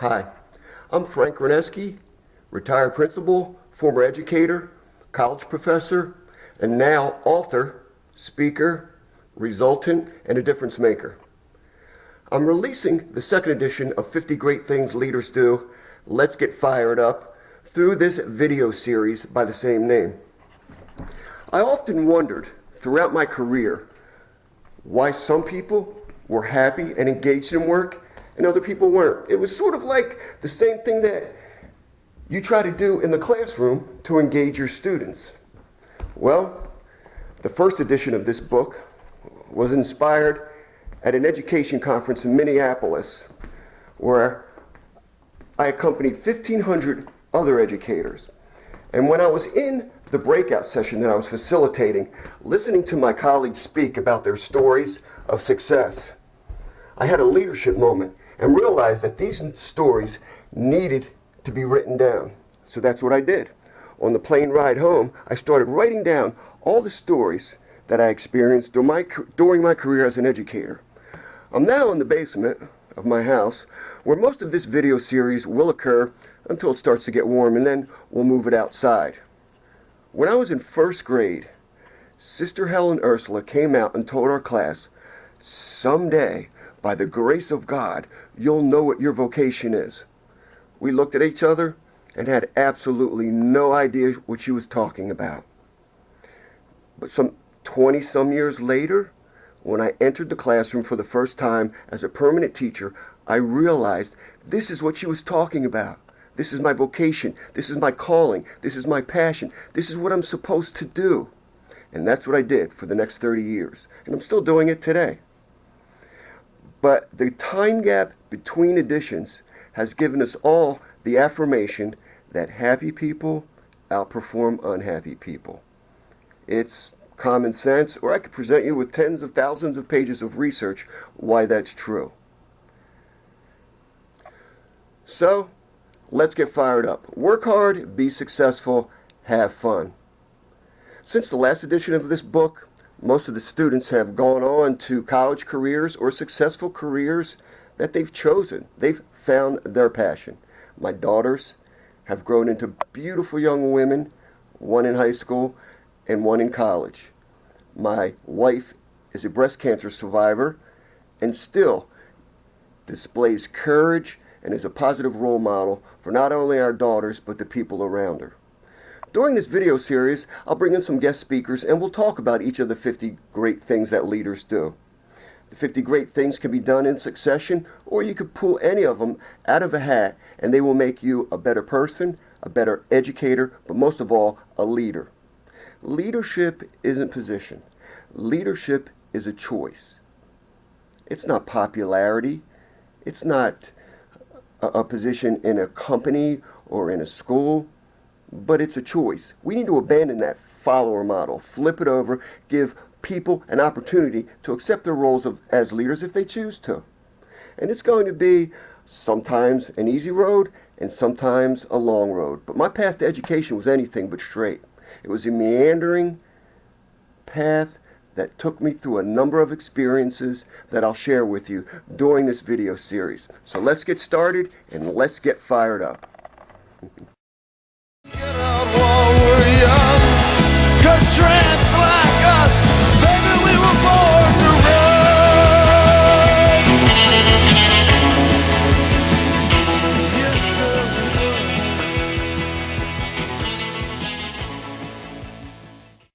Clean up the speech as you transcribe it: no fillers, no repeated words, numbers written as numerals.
Hi, I'm Frank Graneski, retired principal, former educator, college professor, and now author, speaker, resultant, and a difference maker. I'm releasing the second edition of 50 Great Things Leaders Do, Let's Get Fired Up, through this video series by the same name. I often wondered throughout my career why some people were happy and engaged in work and other people weren't. It was sort of like the same thing that you try to do in the classroom to engage your students. Well, the first edition of this book was inspired at an education conference in Minneapolis where I accompanied 1,500 other educators. And when I was in the breakout session that I was facilitating, listening to my colleagues speak about their stories of success, I had a leadership moment and realized that these stories needed to be written down. So that's what I did. On the plane ride home, I started writing down all the stories that I experienced during my career as an educator. I'm now in the basement of my house where most of this video series will occur until it starts to get warm, and then we'll move it outside. When I was in first grade, Sister Helen Ursula came out and told our class, "Someday, by the grace of God, you'll know what your vocation is." We looked at each other and had absolutely no idea what she was talking about. But some 20-some years later, when I entered the classroom for the first time as a permanent teacher, I realized this is what she was talking about. This is my vocation. This is my calling. This is my passion. This is what I'm supposed to do. And that's what I did for the next 30 years. And I'm still doing it today. But the time gap between editions has given us all the affirmation that happy people outperform unhappy people. It's common sense, or I could present you with tens of thousands of pages of research why that's true. So, let's get fired up. Work hard, be successful, have fun. Since the last edition of this book, most of the students have gone on to college careers or successful careers that they've chosen. They've found their passion. My daughters have grown into beautiful young women, one in high school and one in college. My wife is a breast cancer survivor and still displays courage and is a positive role model for not only our daughters but the people around her. During this video series, I'll bring in some guest speakers and we'll talk about each of the 50 great things that leaders do. The 50 great things can be done in succession, or you could pull any of them out of a hat and they will make you a better person, a better educator, but most of all, a leader. Leadership isn't position. Leadership is a choice. It's not popularity. It's not a position in a company or in a school, but it's a choice. We need to abandon that follower model, flip it over, give people an opportunity to accept their roles as leaders if they choose to. And it's going to be sometimes an easy road and sometimes a long road. But my path to education was anything but straight. It was a meandering path that took me through a number of experiences that I'll share with you during this video series. So let's get started and let's get fired up.